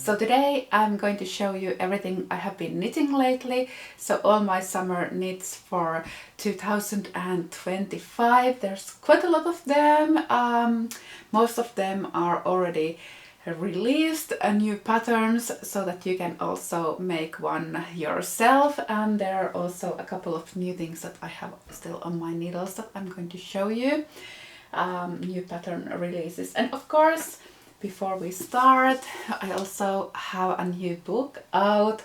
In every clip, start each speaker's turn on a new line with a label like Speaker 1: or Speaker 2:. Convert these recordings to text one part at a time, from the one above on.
Speaker 1: So today I'm going to show you everything I have been knitting lately. So all my summer knits for 2025. There's quite a lot of them. Most of them are already released new patterns so that you can also make one yourself, and there are also a couple of new things that I have still on my needles that I'm going to show you. New pattern releases, and of course before we start I also have a new book out.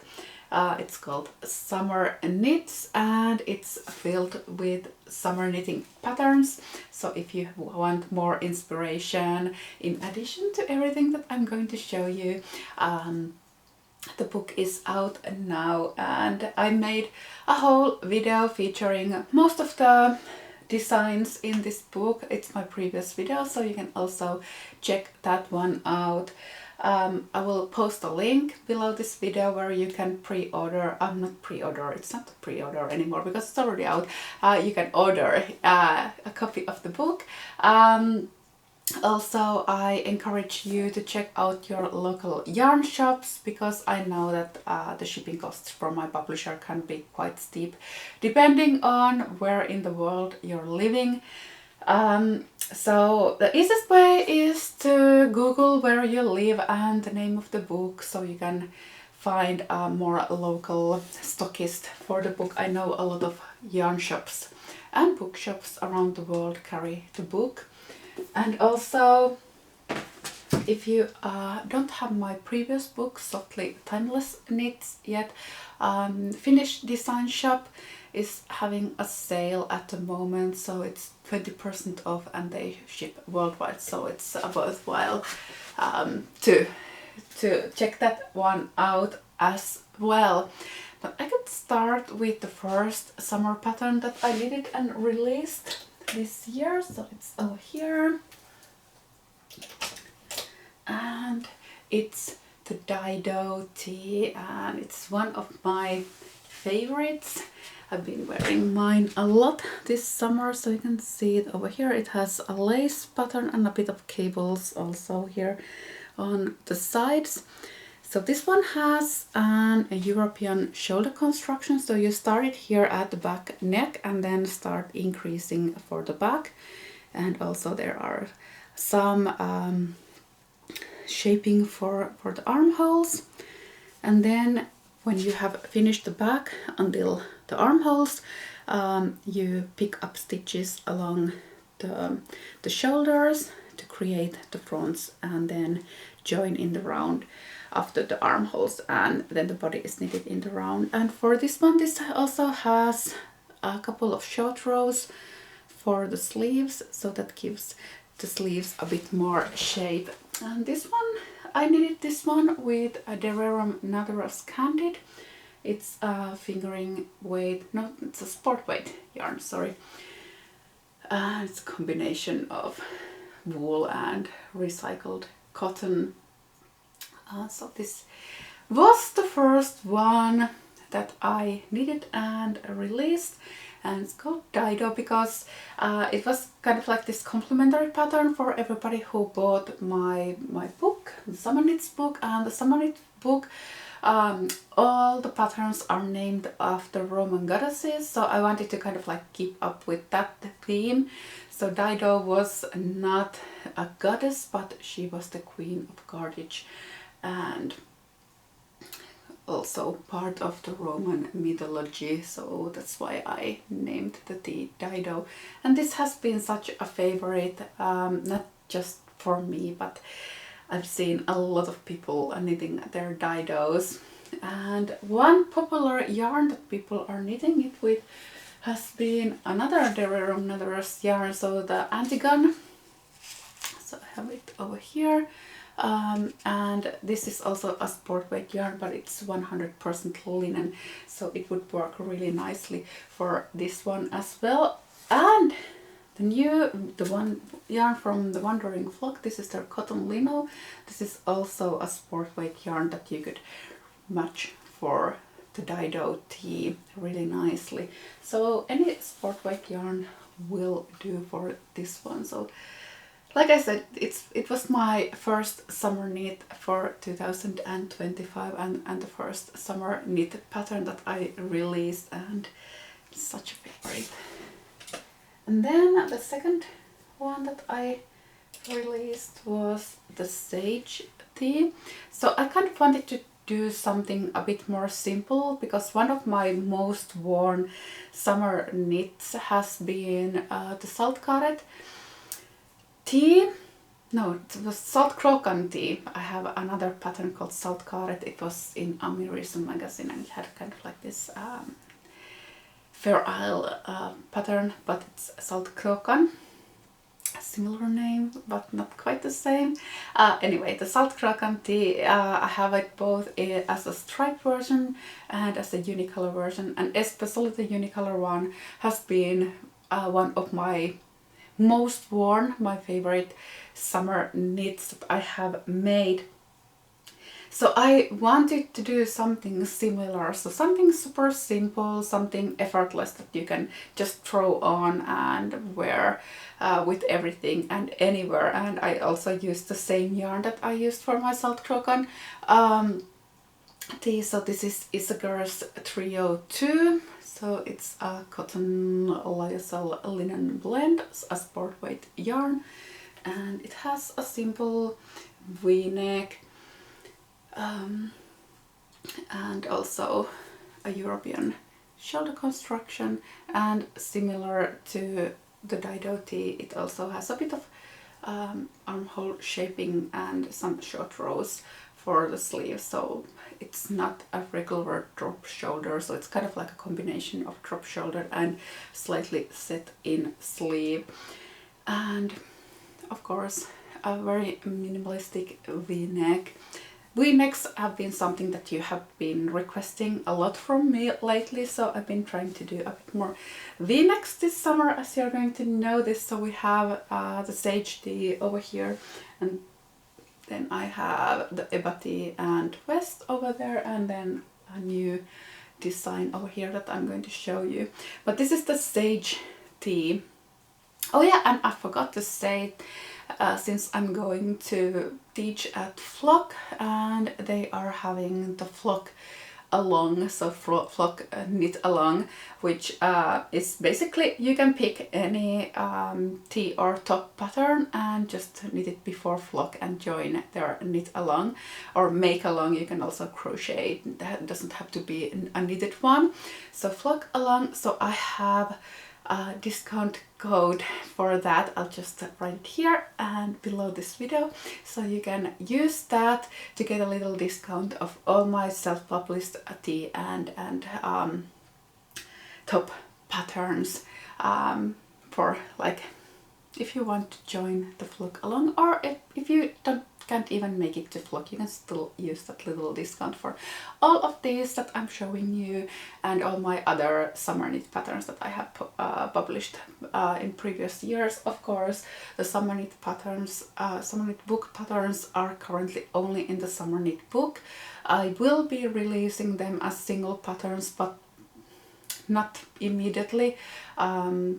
Speaker 1: It's called Summer Knits and it's filled with summer knitting patterns. So if you want more inspiration in addition to everything that I'm going to show you, the book is out now, and I made a whole video featuring most of the designs in this book. It's my previous video, so you can also check that one out. I will post a link below this video where you can pre-order, not pre-order, it's not pre-order anymore because it's already out. You can order a copy of the book. Also, I encourage you to check out your local yarn shops because I know that the shipping costs for my publisher can be quite steep depending on where in the world you're living. So the easiest way is to Google where you live and the name of the book so you can find a more local stockist for the book. I know a lot of yarn shops and bookshops around the world carry the book. And also, if you don't have my previous book, Softly Timeless Knits yet, Finnish Design Shop is having a sale at the moment, so it's 20% off and they ship worldwide, so it's worthwhile to check that one out as well. But I could start with the first summer pattern that I knitted and released this year, so it's over here, and it's the Dido tea, and it's one of my favorites. I've been wearing mine a lot this summer, so you can see it over here. It has a lace pattern and a bit of cables also here on the sides. So this one has a European shoulder construction, so you start it here at the back neck and then start increasing for the back. And also there are some shaping for the armholes. And then when you have finished the back until the armholes, you pick up stitches along the shoulders to create the fronts and then join in the round after the armholes, and then the body is knitted in the round. And for this one, this also has a couple of short rows for the sleeves, so that gives the sleeves a bit more shape. And this one, I knitted this one with a Rerum Naturals Candide. It's a fingering weight, no, it's a sport weight yarn, sorry. It's a combination of wool and recycled cotton. So this was the first one that I knitted and released, and it's called Dido because it was kind of like this complimentary pattern for everybody who bought my book, the Summer Knits book. And the Summer Knits book, all the patterns are named after Roman goddesses, so I wanted to kind of like keep up with that theme. So Dido was not a goddess, but she was the queen of Carthage and also part of the Roman mythology, so that's why I named the tea Dido. And this has been such a favorite, not just for me, but I've seen a lot of people knitting their Didos. And one popular yarn that people are knitting it with has been another Rerum Naturals yarn, so the Antigon. So I have it over here. And this is also a sport weight yarn, but it's 100% linen, so it would work really nicely for this one as well. And the one yarn from the Wandering Flock, this is their Cotton Lino. This is also a sport weight yarn that you could match for the Dido tea really nicely. So any sport weight yarn will do for this one. So like I said, it was my first summer knit for 2025 and the first summer knit pattern that I released, and it's such a favorite. And then the second one that I released was the Sage Tea. So I kind of wanted to do something a bit more simple, because one of my most worn summer knits has been the Salt Carrot tea. No, it was Salt Crocan tea. I have another pattern called Salt Carrot. It was in Ami Rerum magazine, and it had kind of like this Fair Isle pattern, but it's Salt Crocan. A similar name, but not quite the same. Anyway, the Salt Crocan tea, I have it both as a striped version and as a unicolor version, and especially the unicolor one has been one of my most worn, my favorite summer knits that I have made. So I wanted to do something similar, so something super simple, something effortless that you can just throw on and wear with everything and anywhere. And I also used the same yarn that I used for my Salt Crocan tea. So this is Isager's 302. So it's a cotton lyocell linen blend, a sport weight yarn, and it has a simple V-neck and also a European shoulder construction, and similar to the Dido tea, it also has a bit of armhole shaping and some short rows for the sleeve. So it's not a regular drop shoulder, so it's kind of like a combination of drop shoulder and slightly set in sleeve. And of course a very minimalistic V-neck. V-necks have been something that you have been requesting a lot from me lately, so I've been trying to do a bit more V-necks this summer, as you're going to notice. So we have the Sage Tea over here, and then I have the Ebba Tea and West over there, and then a new design over here that I'm going to show you. But this is the Sage Tea. Oh yeah, and I forgot to say, since I'm going to teach at Flock, and they are having the Flock along, so Flock knit along, which is basically you can pick any tee or top pattern and just knit it before Flock and join their knit along or make along. You can also crochet, that doesn't have to be a knitted one. So Flock along, so I have a discount code for that. I'll just write it here and below this video, so you can use that to get a little discount of all my self-published tea and top patterns for, like, if you want to join the Flock along, or if you can't even make it to Flock, you can still use that little discount for all of these that I'm showing you, and all my other summer knit patterns that I have published in previous years. Of course, the summer knit patterns, summer knit book patterns are currently only in the summer knit book. I will be releasing them as single patterns, but not immediately,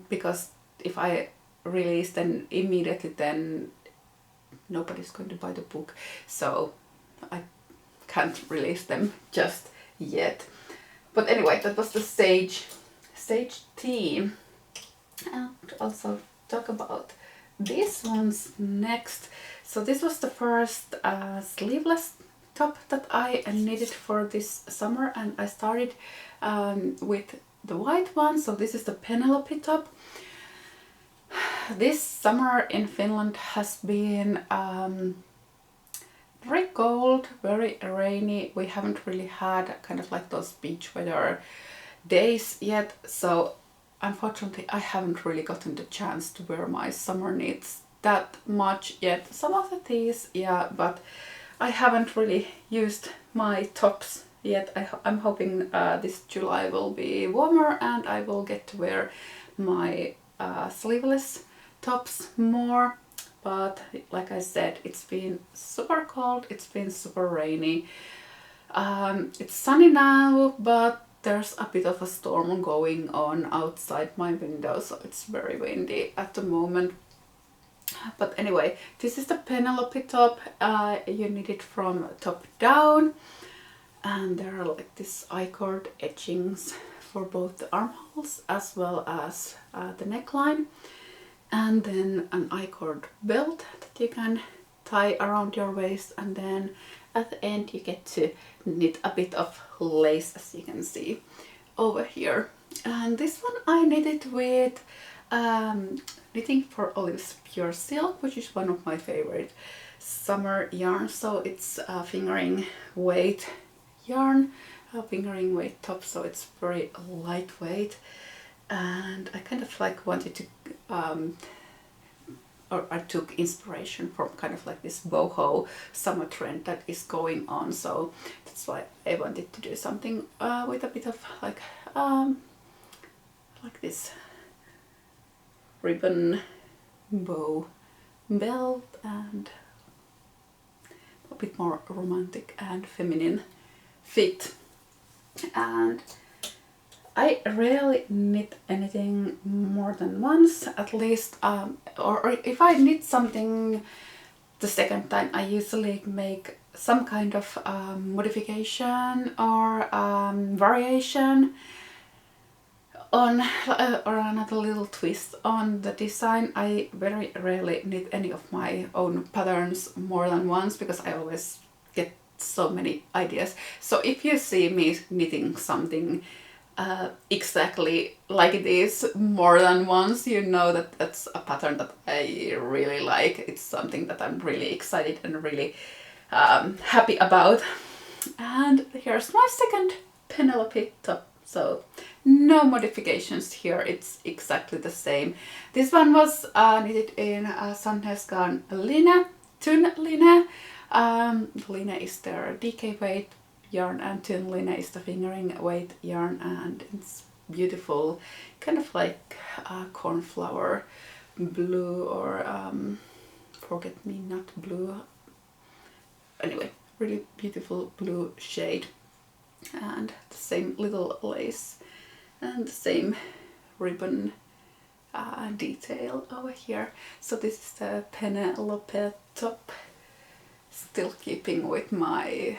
Speaker 1: because if I release them immediately, then nobody's going to buy the book, so I can't release them just yet. But anyway, that was the Sage Tea. And also talk about these ones next. So this was the first sleeveless top that I knitted for this summer, and I started with the white one. So this is the Penelope top. This summer in Finland has been very cold, very rainy. We haven't really had kind of like those beach weather days yet, so unfortunately I haven't really gotten the chance to wear my summer knits that much yet. Some of the tees, yeah, but I haven't really used my tops yet. I'm hoping this July will be warmer and I will get to wear my sleeveless tops more. But like I said, it's been super cold, it's been super rainy. It's sunny now, but there's a bit of a storm going on outside my window, so it's very windy at the moment. But anyway, this is the Penelope top. You knit it from top down, and there are like this I-cord etchings for both the armholes as well as the neckline, and then an I-cord belt that you can tie around your waist, and then at the end you get to knit a bit of lace, as you can see over here. And this one I knitted with Knitting for Oliv's Pure Silk, which is one of my favorite summer yarns. So it's a fingering weight yarn, a fingering weight top, so it's very lightweight, and I kind of like wanted to or I took inspiration from kind of like this boho summer trend that is going on, so that's why I wanted to do something with a bit of like this ribbon bow belt and a bit more romantic and feminine fit. And I rarely knit anything more than once, at least, or if I knit something the second time, I usually make some kind of modification or variation on or another little twist on the design. I very rarely knit any of my own patterns more than once because I always get so many ideas. So if you see me knitting something exactly like this more than once, you know that that's a pattern that I really like. It's something that I'm really excited and really happy about. And here's my second Penelope top. So no modifications here, it's exactly the same. This one was knitted in Sandnes Garn Line, Tynn Line. Line is their DK weight yarn, and Tynn Line is the fingering weight yarn, and it's beautiful, kind of like cornflower blue or forget-me-not blue. Anyway, really beautiful blue shade, and the same little lace and the same ribbon detail over here. So this is the Penelope top, still keeping with my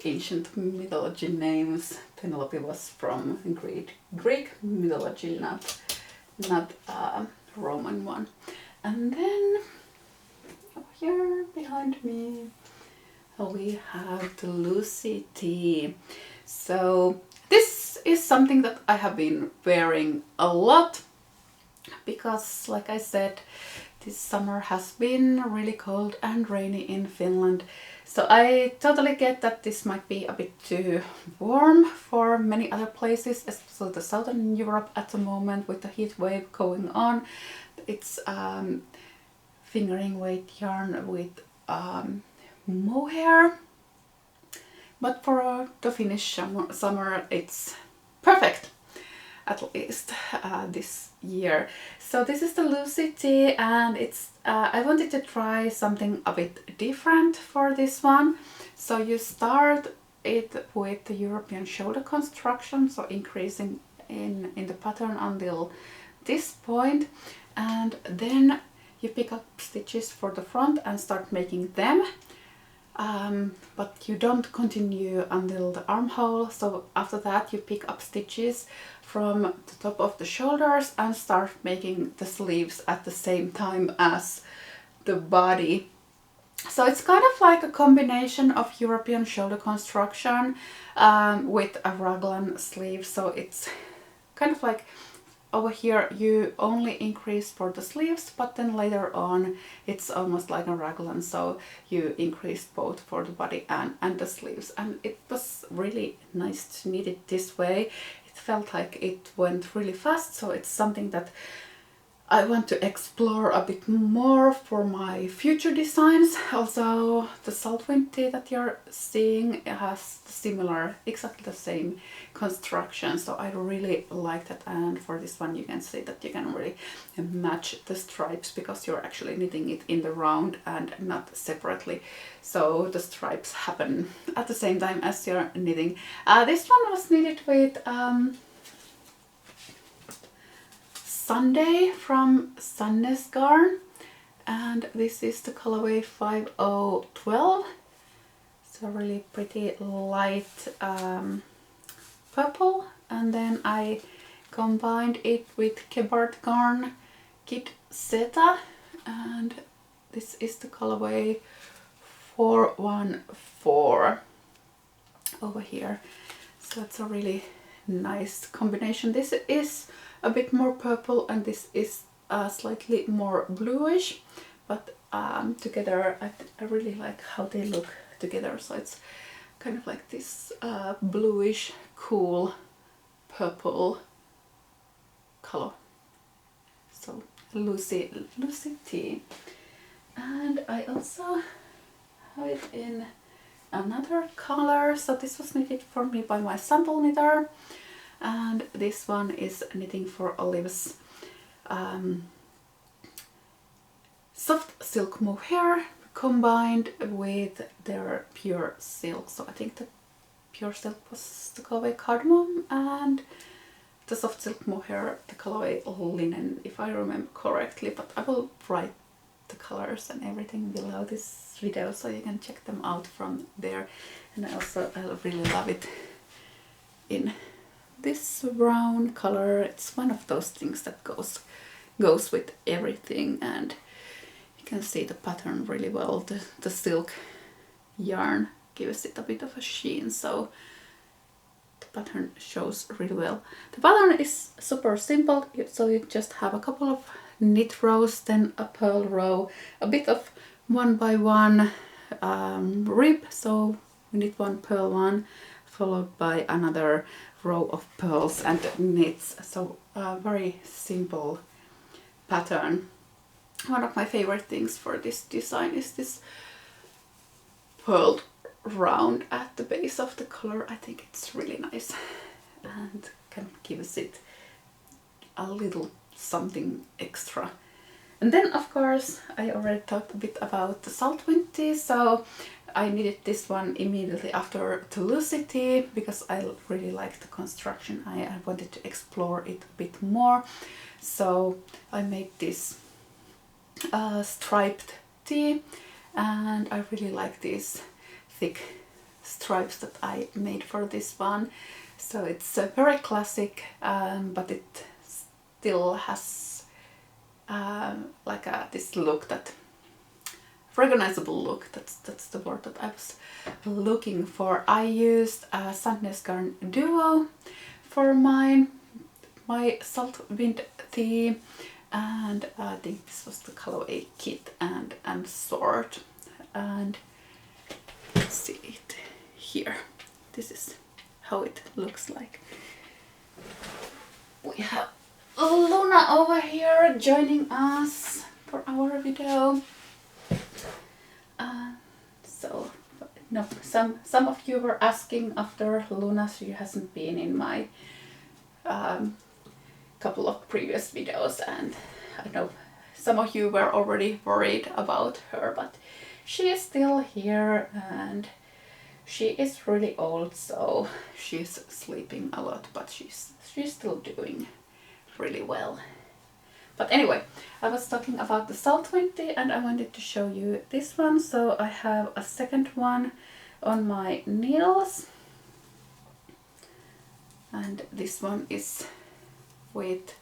Speaker 1: ancient mythology names. Penelope was from Greek mythology, not Roman one. And then over here behind me we have the Lulu Tea. So this is something that I have been wearing a lot because, like I said, this summer has been really cold and rainy in Finland. So I totally get that this might be a bit too warm for many other places, especially the southern Europe at the moment with the heat wave going on. It's fingering weight yarn with mohair, but for the Finnish summer it's perfect, at least this year. So this is the Lulu Tea, and it's I wanted to try something a bit different for this one. So you start it with the European shoulder construction, so increasing in the pattern until this point, and then you pick up stitches for the front and start making them. But you don't continue until the armhole, so after that you pick up stitches from the top of the shoulders and start making the sleeves at the same time as the body. So it's kind of like a combination of European shoulder construction with a raglan sleeve. So it's kind of like over here you only increase for the sleeves, but then later on it's almost like a raglan, so you increase both for the body and the sleeves. And it was really nice to knit it this way. It felt like it went really fast, so it's something that I want to explore a bit more for my future designs. Also, the Saltwind tea that you're seeing has similar, exactly the same construction, so I really like that. And for this one you can see that you can really match the stripes because you're actually knitting it in the round and not separately, so the stripes happen at the same time as you're knitting. This one was knitted with Sunday from Sandnes Garn, and this is the colorway 5012. So really pretty light purple, and then I combined it with Gepard Garn Kit Seta, and this is the colorway 414 over here. So it's a really nice combination. This is a bit more purple and this is slightly more bluish, but together I really like how they look together. So it's kind of like this bluish cool purple color. So Lulu Tea. And I also have it in another color. So this was knitted for me by my sample knitter, and this one is knitting for Oliv's Soft Silk Mohair combined with their Pure Silk. So I think the Pure Silk was the colorway Cardamom, and the Soft Silk Mohair the colorway Linen, if I remember correctly, but I will write the colors and everything below this video so you can check them out from there. And I really love it in this brown color. It's one of those things that goes with everything, and you can see the pattern really well. The silk yarn gives it a bit of a sheen, so the pattern shows really well. The pattern is super simple, so you just have a couple of knit rows, then a purl row, a bit of 1 by 1 rib, so we knit 1, purl 1, followed by another row of pearls and knits. So a very simple pattern. One of my favorite things for this design is this purled round at the base of the collar. I think it's really nice and kind of gives it a little something extra. And then of course I already talked a bit about the Saltwind tea, so I knitted this one immediately after the Lulu Tea because I really liked the construction. I wanted to explore it a bit more, so I made this striped tea, and I really like these thick stripes that I made for this one. So it's very classic, but it still has like this look, that recognizable look. That's the word that I was looking for. I used Sandnes Garn Duo for my Saltwind tea, and I think this was the colorway Kit and Sort. And let's see it here. This is how it looks like. We have Luna over here joining us for our video. So no, some of you were asking after Luna. She hasn't been in my couple of previous videos, and I know some of you were already worried about her, but she is still here and she is really old, so she's sleeping a lot, but she's still doing really well. But anyway, I was talking about the Saltwind tea, and I wanted to show you this one. So I have a second one on my needles, and this one is with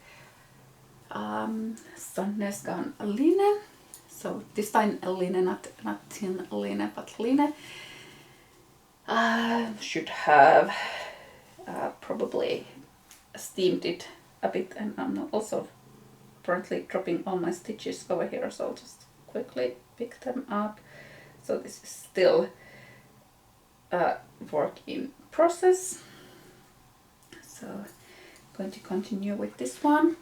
Speaker 1: Sandnes Garn Line. So this time Line, not thin Line, but Line. Should have probably steamed it a bit, and I'm also currently dropping all my stitches over here, so I'll just quickly pick them up. So this is still a work in process. So I'm going to continue with this one.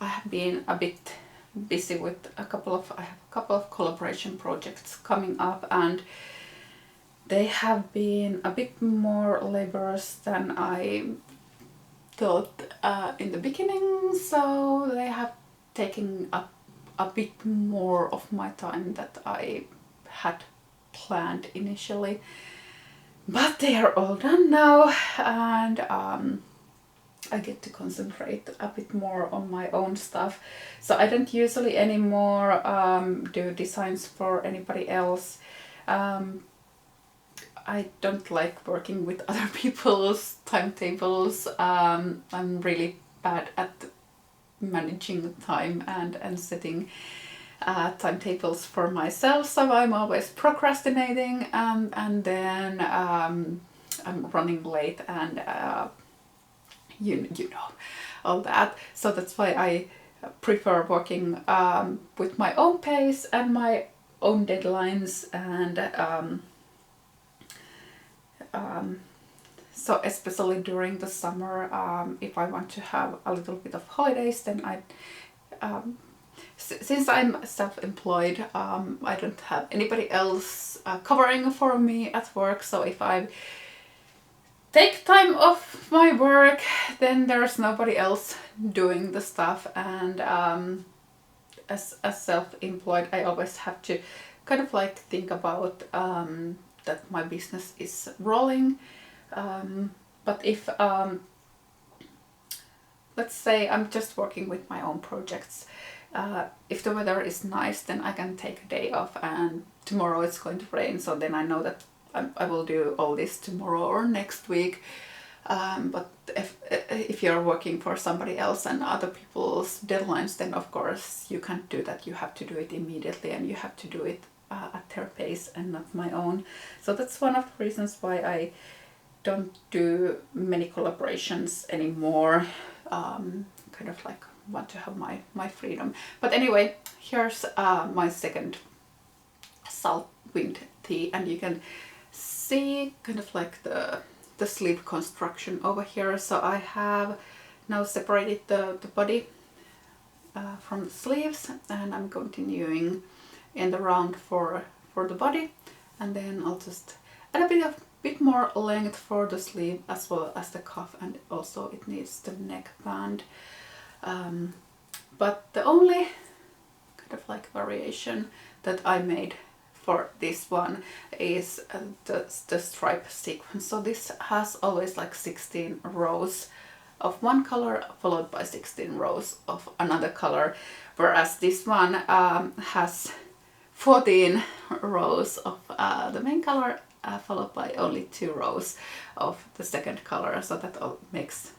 Speaker 1: I have been a bit busy with I have a couple of collaboration projects coming up, and they have been a bit more laborious than I thought in the beginning, so they have taken up a bit more of my time that I had planned initially. But they are all done now, and I get to concentrate a bit more on my own stuff. So I don't usually anymore do designs for anybody else. I don't like working with other people's timetables. I'm really bad at managing time and setting timetables for myself, so I'm always procrastinating, and then I'm running late, and you know all that. So that's why I prefer working with my own pace and my own deadlines, and so especially during the summer, if I want to have a little bit of holidays, then I since I'm self-employed, I don't have anybody else covering for me at work, so if I take time off my work, then there's nobody else doing the stuff. And as self-employed, I always have to kind of like think about that my business is rolling. But if let's say I'm just working with my own projects, if the weather is nice, then I can take a day off, and tomorrow it's going to rain, so then I know that I will do all this tomorrow or next week. But if you're working for somebody else and other people's deadlines, then of course you can't do that. You have to do it immediately, and you have to do it at their pace and not my own. So that's one of the reasons why I don't do many collaborations anymore. Kind of like want to have my freedom. But anyway, here's my second Saltwind tea, and you can see kind of like the sleeve construction over here. So I have now separated the body from the sleeves, and I'm continuing in the round for the body, and then I'll just add a bit more length for the sleeve as well as the cuff, and also it needs the neckband. But the only kind of like variation that I made for this one is the stripe sequence. So this has always like 16 rows of one color followed by 16 rows of another color, whereas this one has 14 rows of the main color followed by only 2 rows of the second color, so that all makes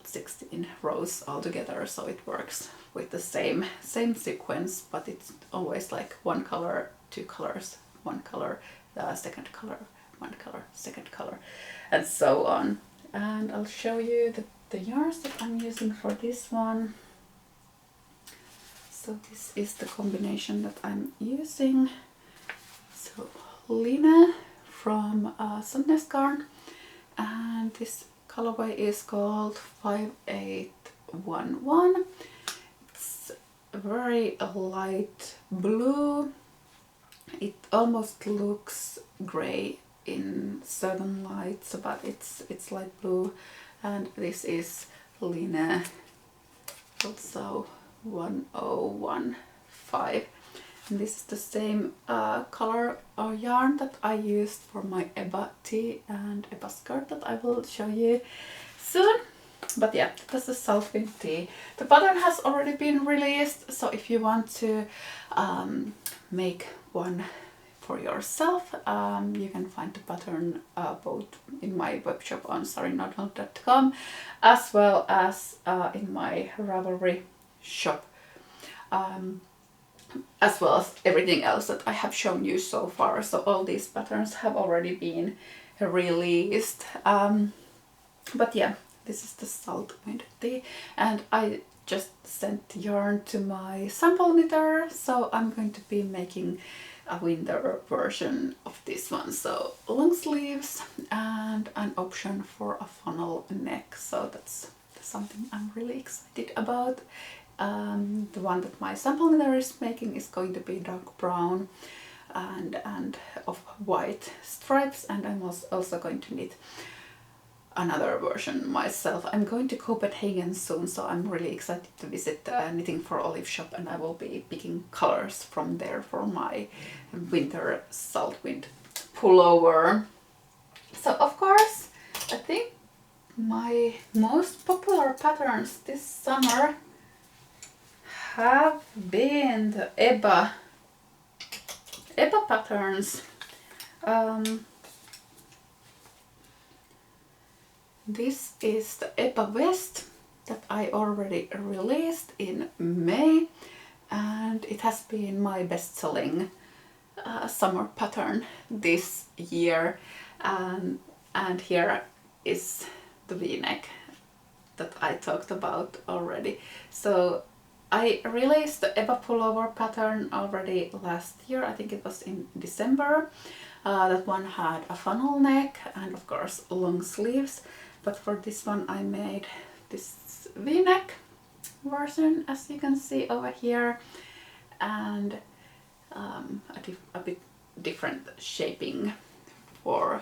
Speaker 1: 16 rows altogether. So it works with the same sequence, but it's always like one color, 2 colors, one color, second color, one color, second color, and so on. And I'll show you the yarns that I'm using for this one. So this is the combination that I'm using. So Line from Sandnes Garn, and this colorway is called 5811. It's very light blue. It almost looks gray in certain lights, but it's light blue. And this is Line, also 1015. And this is the same color or yarn that I used for my Ebba tee and Ebba skirt that I will show you soon. But yeah, that's the Saltwind tea. The pattern has already been released, so if you want to make one for yourself, you can find the pattern both in my webshop on sarinodal.com as well as in my Ravelry shop, as well as everything else that I have shown you so far. So all these patterns have already been released. But yeah, this is the Saltwind tea, and I just sent yarn to my sample knitter, so I'm going to be making a winter version of this one. So long sleeves and an option for a funnel neck, so that's something I'm really excited about. The one that my sample knitter is making is going to be dark brown and of white stripes, and I'm also going to knit another version myself. I'm going to Copenhagen soon, so I'm really excited to visit the Knitting for Olive shop, and I will be picking colors from there for my winter Saltwind pullover. So of course, I think my most popular patterns this summer have been the Ebba patterns. This is the EVA West that I already released in May, and it has been my best-selling summer pattern this year. And here is the V-neck that I talked about already. So I released the Ebba pullover pattern already last year, I think it was in December. That one had a funnel neck and of course long sleeves, but for this one I made this V-neck version, as you can see over here, and a bit different shaping for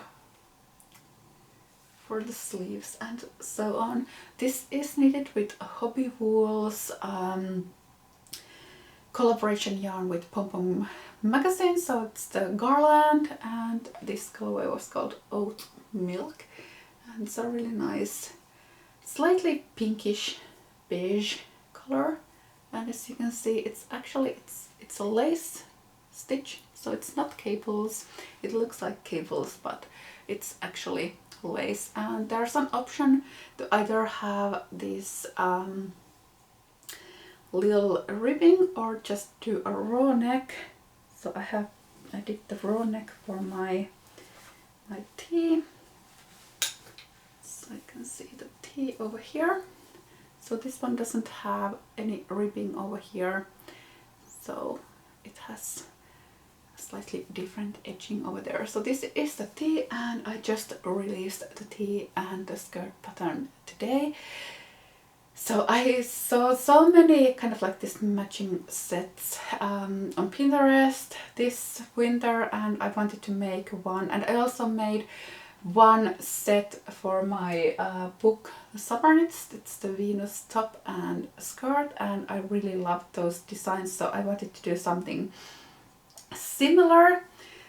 Speaker 1: the sleeves and so on. This is knitted with Hobbii Wool's collaboration yarn with PomPom magazine, so it's the Garland, and this colorway was called Oat Milk, and it's a really nice, slightly pinkish beige color. And as you can see, it's actually it's a lace stitch, so it's not cables. It looks like cables, but it's actually lace. And there's an option to either have this little ribbing or just do a raw neck. So I did the raw neck for my tee. So I can see the tee over here. So this one doesn't have any ribbing over here, so it has a slightly different edging over there. So this is the tee, and I just released the tee and the skirt pattern today. So I saw so many kind of like this matching sets on Pinterest this winter, and I wanted to make one. And I also made one set for my book Summer Knits. It's the Venus top and skirt, and I really loved those designs, so I wanted to do something similar.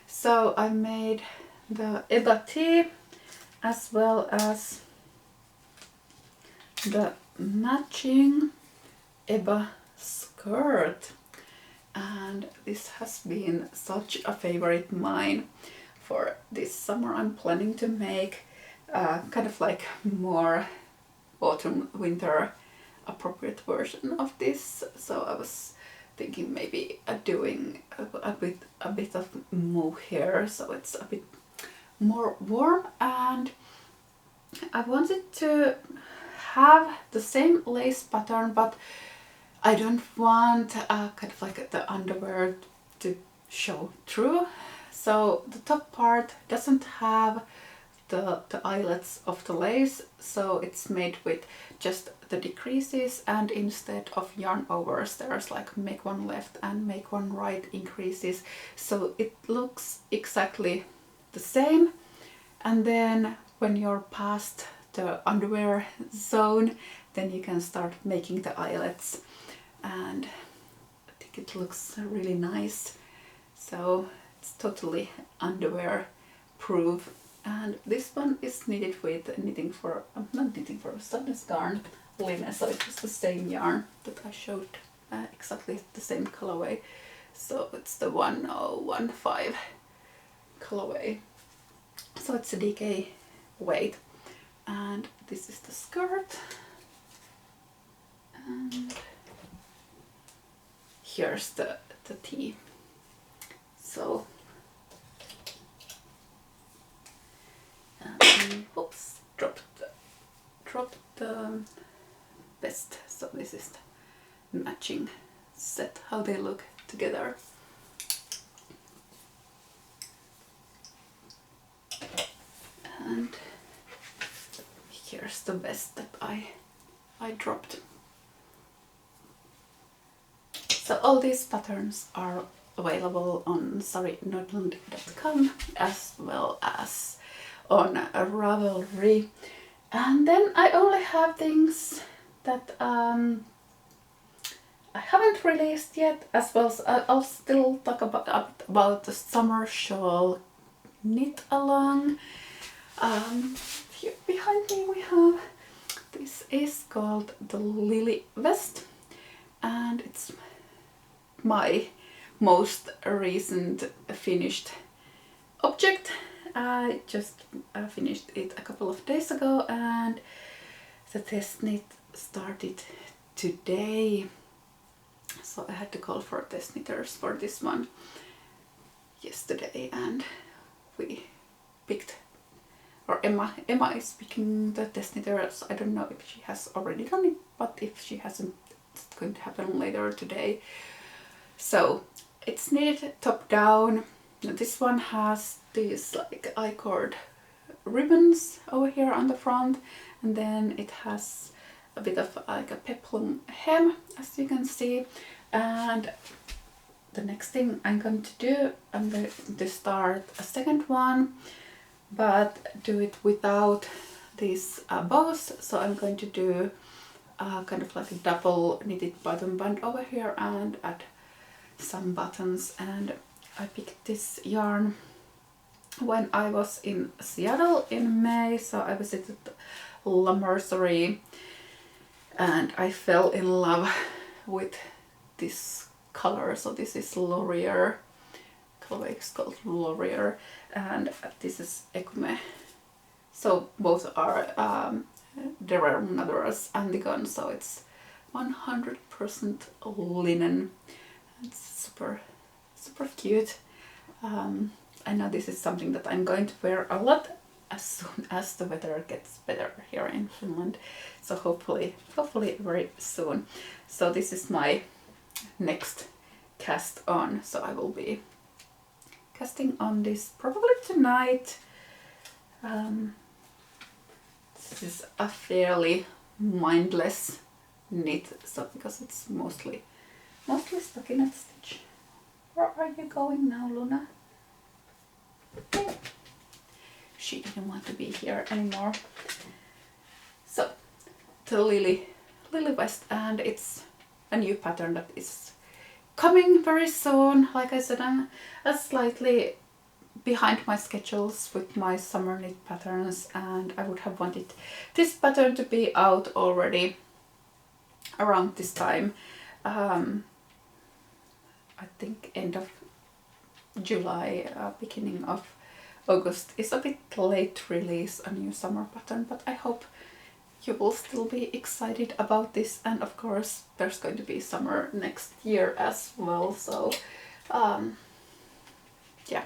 Speaker 1: So I made the Ebba tee as well as the matching Ebba skirt, and this has been such a favorite mine for this summer. I'm planning to make kind of like more autumn winter appropriate version of this, so I was thinking maybe doing a bit of mohair, so it's a bit more warm. And I wanted to have the same lace pattern, but I don't want kind of like the underwear to show through. So the top part doesn't have the eyelets of the lace, so it's made with just the decreases, and instead of yarn overs there's like make one left and make one right increases, so it looks exactly the same. And then when you're past the underwear zone, then you can start making the eyelets, and I think it looks really nice. So it's totally underwear proof. And this one is knitted with Sandnes Garn Line, so it was the same yarn that I showed, exactly the same colorway. So it's the 1015 colorway. So it's a DK weight. And this is the skirt. And here's the tee. So oops, dropped the vest. So this is the matching set, how they look together. And here's the vest that I dropped. So all these patterns are available on sarinordland.com as well as on Ravelry. And then I only have things that I haven't released yet, as well as I'll still talk about the summer shawl knit along. here behind me we have, this is called the Lily Vest, and it's my most recent finished object. I just finished it a couple of days ago, and the test knit started today, so I had to call for test knitters for this one yesterday, and we picked, or Emma is picking the test knitters. I don't know if she has already done it, but if she hasn't, it's going to happen later today. So it's knitted top down. This one has these like I-cord ribbons over here on the front, and then it has a bit of like a peplum hem, as you can see. And the next thing I'm going to do, I'm going to start a second one, but do it without these bows. So I'm going to do kind of like a double knitted bottom band over here and add some buttons. And I picked this yarn when I was in Seattle in May, so I visited La Mercerie and I fell in love with this color. So this is Laurier, colorway is called Laurier, and this is Ecume. So both are the Rerum and the Gun, so it's 100% linen. It's super cute. I know this is something that I'm going to wear a lot as soon as the weather gets better here in Finland, so hopefully very soon. So this is my next cast on, so I will be casting on this probably tonight. This is a fairly mindless knit, so because it's mostly stockinette stitch. Where are you going now, Luna? She didn't want to be here anymore. So the Lily West, and it's a new pattern that is coming very soon. Like I said, I'm slightly behind my schedules with my summer knit patterns, and I would have wanted this pattern to be out already around this time. I think end of July, beginning of August is a bit late to release a new summer pattern, but I hope you will still be excited about this. And of course there's going to be summer next year as well, so yeah,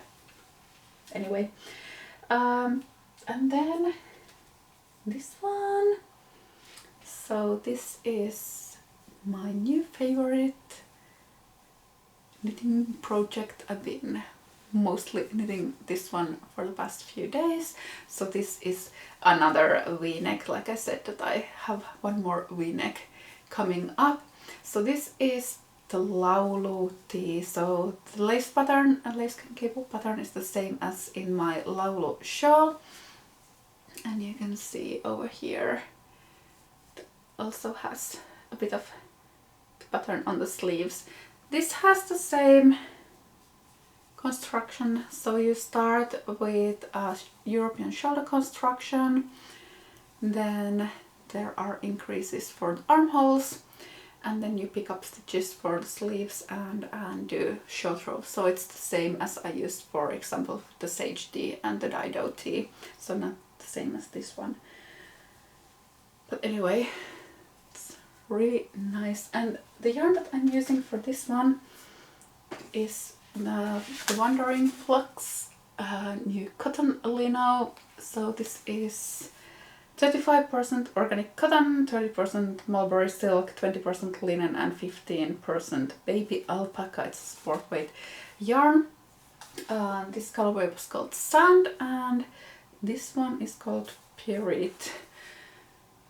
Speaker 1: anyway. And then this one, so this is my new favorite knitting project. I've been mostly knitting this one for the past few days. So this is another V-neck. Like I said, that I have one more V-neck coming up. So this is the Lulu Tea. So the lace pattern, lace cable pattern, is the same as in my Lulu shawl, and you can see over here it also has a bit of the pattern on the sleeves. This has the same construction, so you start with a European shoulder construction, then there are increases for the armholes, and then you pick up stitches for the sleeves and do short row. So it's the same as I used, for example, the Sage Tea and the Dido Tea, so not the same as this one. But anyway, it's really nice. And the yarn that I'm using for this one is the Wandering Flux new cotton lino. So this is 35% organic cotton, 30% mulberry silk, 20% linen, and 15% baby alpaca. It's a sport weight yarn. This colorway was called Sand, and this one is called Period.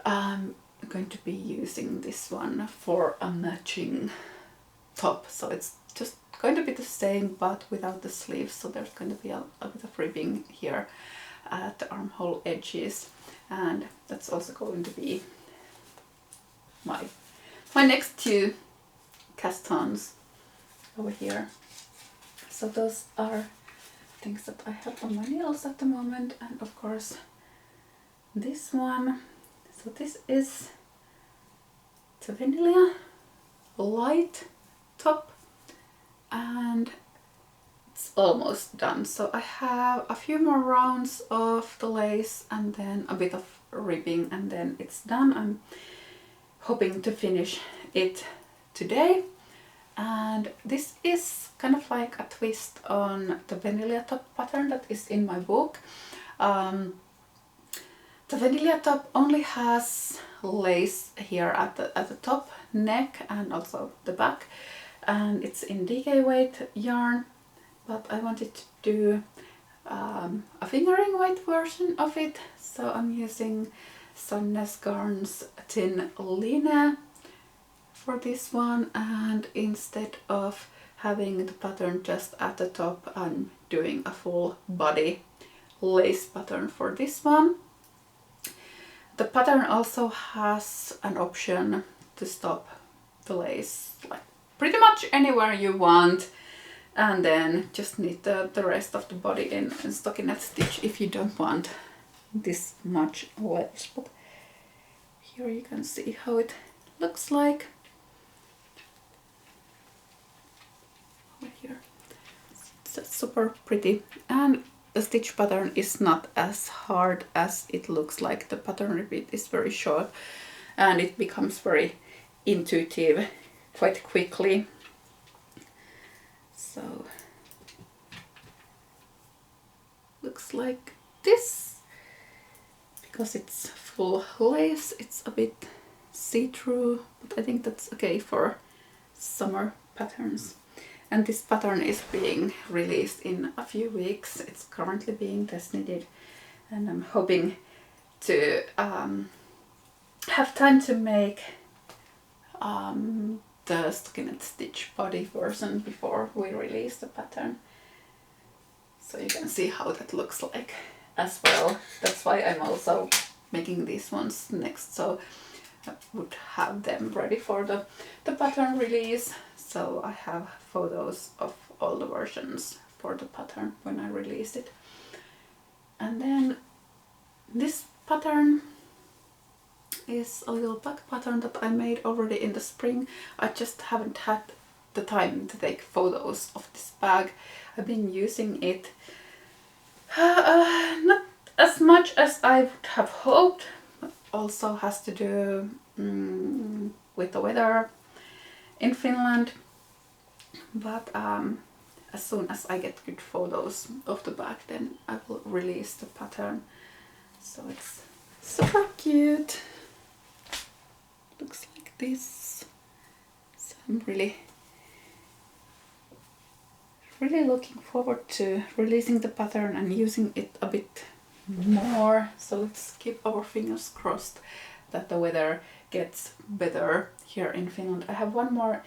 Speaker 1: I'm going to be using this one for a matching top, so it's just going to be the same but without the sleeves. So there's going to be a bit of ribbing here at the armhole edges, and that's also going to be my next two cast-ons over here. So those are things that I have on my nails at the moment, and of course this one. So this is the vanilla light top, and it's almost done. So I have a few more rounds of the lace and then a bit of ribbing, and then it's done. I'm hoping to finish it today. And this is kind of like a twist on the vanilla top pattern that is in my book. The vanilla top only has lace here at the top, neck, and also the back, and it's in DK weight yarn, but I wanted to do a fingering weight version of it, so I'm using Sandnes Garn's Tynn Line for this one, and instead of having the pattern just at the top, I'm doing a full body lace pattern for this one. The pattern also has an option to stop the lace like pretty much anywhere you want, and then just knit the rest of the body in stockinette stitch if you don't want this much lace. But here you can see how it looks like. Over here, it's super pretty, and the stitch pattern is not as hard as it looks like. The pattern repeat is very short and it becomes very intuitive quite quickly. So looks like this. Because it's full lace, it's a bit see-through, but I think that's okay for summer patterns. And this pattern is being released in a few weeks. It's currently being test knitted, and I'm hoping to have time to make the stockinette stitch body version before we release the pattern. So you can see how that looks like as well. That's why I'm also making these ones next, so I would have them ready for the pattern release. So I have photos of all the versions for the pattern when I release it. And then this pattern is a little back pattern that I made already in the spring. I just haven't had the time to take photos of this bag. I've been using it not as much as I would have hoped. Also has to do with the weather in Finland, but as soon as I get good photos of the bag, then I will release the pattern. So it's super cute, looks like this. So I'm really looking forward to releasing the pattern and using it a bit more. So let's keep our fingers crossed that the weather gets better here in Finland. I have one more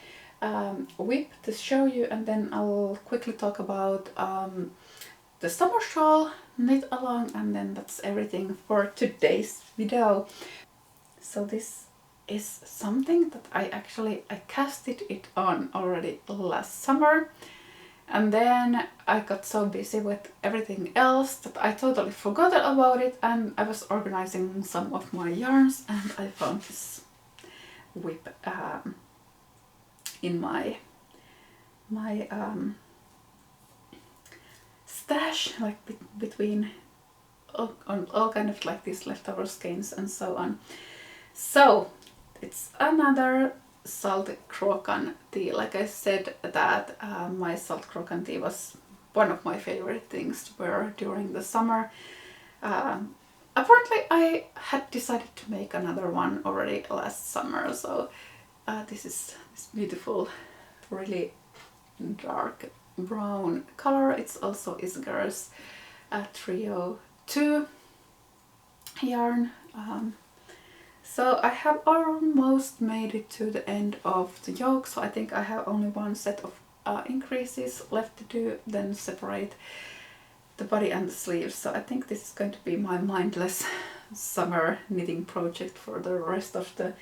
Speaker 1: whip to show you, and then I'll quickly talk about the summer shawl knit along, and then that's everything for today's video. So this is something that I casted it on already last summer, and then I got so busy with everything else that I totally forgot about it, and I was organizing some of my yarns and I found this whip in my stash, like between all kind of like these leftover skeins and so on. So it's another salt crocan tea. Like I said that my salt crocan tea was one of my favorite things to wear during the summer. Apparently I had decided to make another one already last summer, so this is this beautiful, really dark brown color. It's also Isager's Trio 2 yarn. So I have almost made it to the end of the yoke, so I think I have only one set of increases left to do, then separate the body and the sleeves. So I think this is going to be my mindless summer knitting project for the rest of the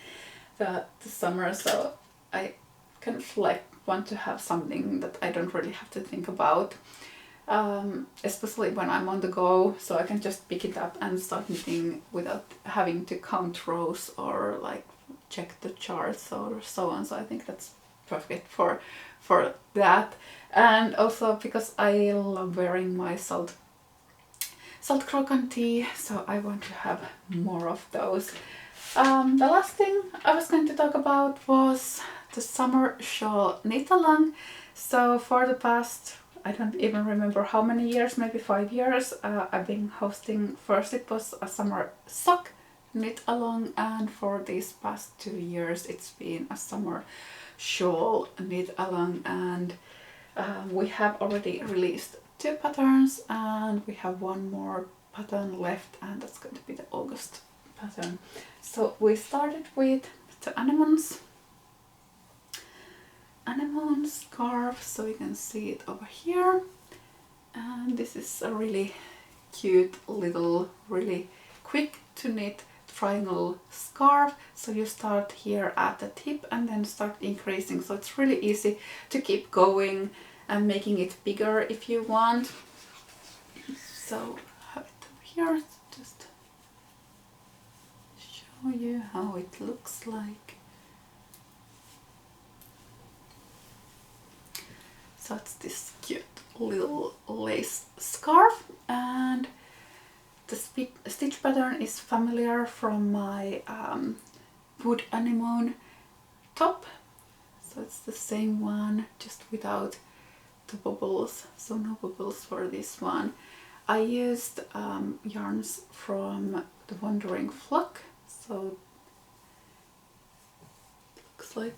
Speaker 1: summer. So I kind of like want to have something that I don't really have to think about especially when I'm on the go, so I can just pick it up and start knitting without having to count rows or like check the charts or so on. So I think that's perfect for that. And also because I love wearing my salt croquant tee, so I want to have more of those. The last thing I was going to talk about was the summer shawl knit along. So for the past, I don't even remember how many years, maybe 5 years, I've been hosting. First it was a summer sock knit along, and for these past 2 years it's been a summer shawl knit along, and we have already released 2 patterns and we have 1 more pattern left, and that's going to be the August pattern. So we started with the anemone scarf, so you can see it over here, and this is a really cute little, really quick to knit triangle scarf. So you start here at the tip and then start increasing, so it's really easy to keep going and making it bigger if you want. So I have it over here, just show you how it looks like. So it's this cute little lace scarf, and the stitch pattern is familiar from my wood anemone top. So it's the same one, just without the bubbles, so no bubbles for this one. I used yarns from the Wandering Flock, so it looks like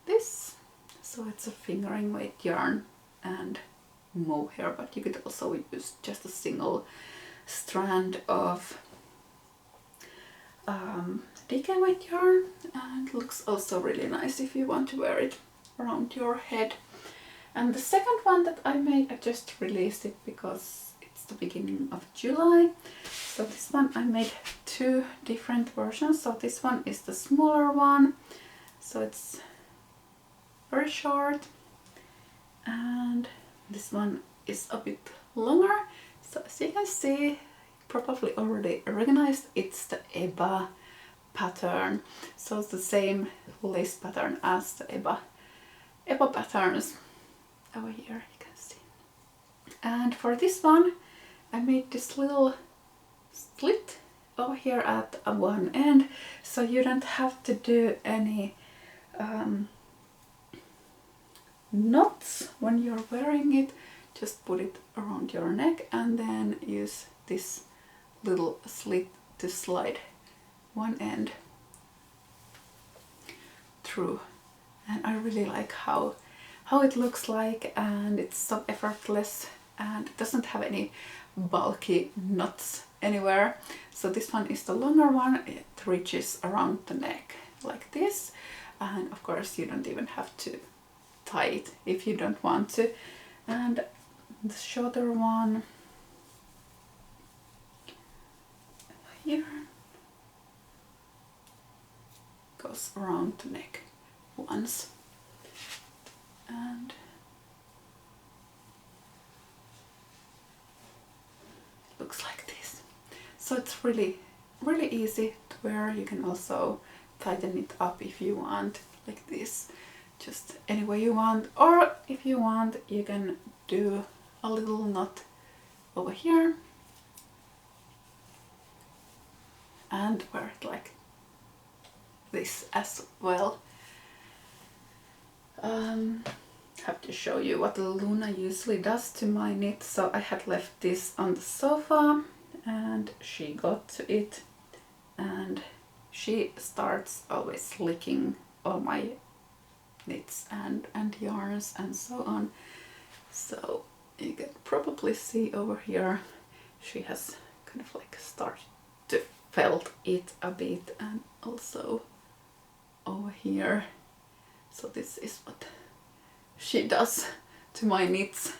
Speaker 1: this. So it's a fingering weight yarn and mohair, but you could also use just a single strand of DK weight yarn, and it looks also really nice if you want to wear it around your head. And the second one that I made, I just released it because it's the beginning of July. So this one I made 2 different versions. So this one is the smaller one, so it's very short, and this one is a bit longer. So as you can see, probably already recognized, it's the Ebba pattern. So it's the same lace pattern as the Ebba patterns. Over here you can see. And for this one I made this little slit over here at one end, so you don't have to do any knots when you're wearing it. Just put it around your neck and then use this little slit to slide one end through. And I really like how it looks like, and it's so effortless and it doesn't have any bulky knots anywhere. So this one is the longer one, it reaches around the neck like this, and of course you don't even have to tie it if you don't want to. And the shorter one here goes around the neck once, and looks like this. So it's really easy to wear. You can also tighten it up if you want, like this, just any way you want, or if you want you can do a little knot over here and wear it like this as well. Have to show you what Luna usually does to my knit. So I had left this on the sofa and she got to it, and she starts always licking all my knits and yarns and so on. So you can probably see over here she has kind of like started to felt it a bit, and also over here. So this is what she does to my knits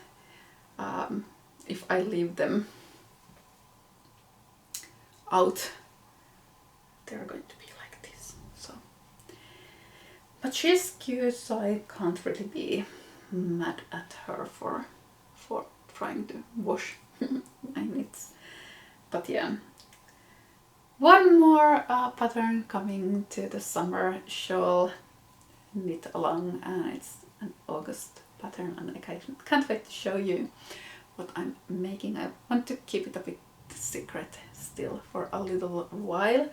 Speaker 1: if I leave them out. They're going to be like this. So, but she's cute, so I can't really be mad at her for trying to wash my knits. But yeah, one more pattern coming to the summer shawl knit along, and it's an August pattern, and I can't wait to show you what I'm making. I want to keep it a bit secret still for a little while.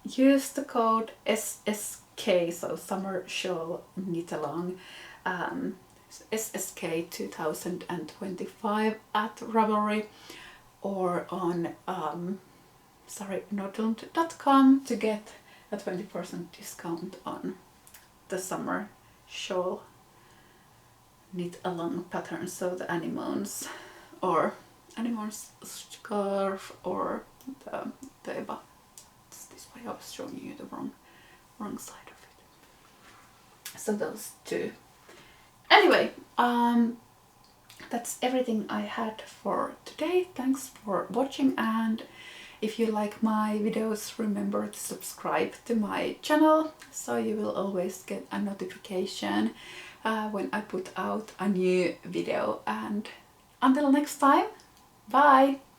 Speaker 1: Use the code SSK, so summer shawl knit along, SSK 2025 at Ravelry or on SariNordlund.com to get a 20% discount on the summer shawl knit along pattern. So the anemones or anemones scarf or the Ebba. It's this way. I was showing you the wrong side of it. So those two. Anyway, that's everything I had for today. Thanks for watching, and if you like my videos, remember to subscribe to my channel so you will always get a notification when I put out a new video. And until next time, bye!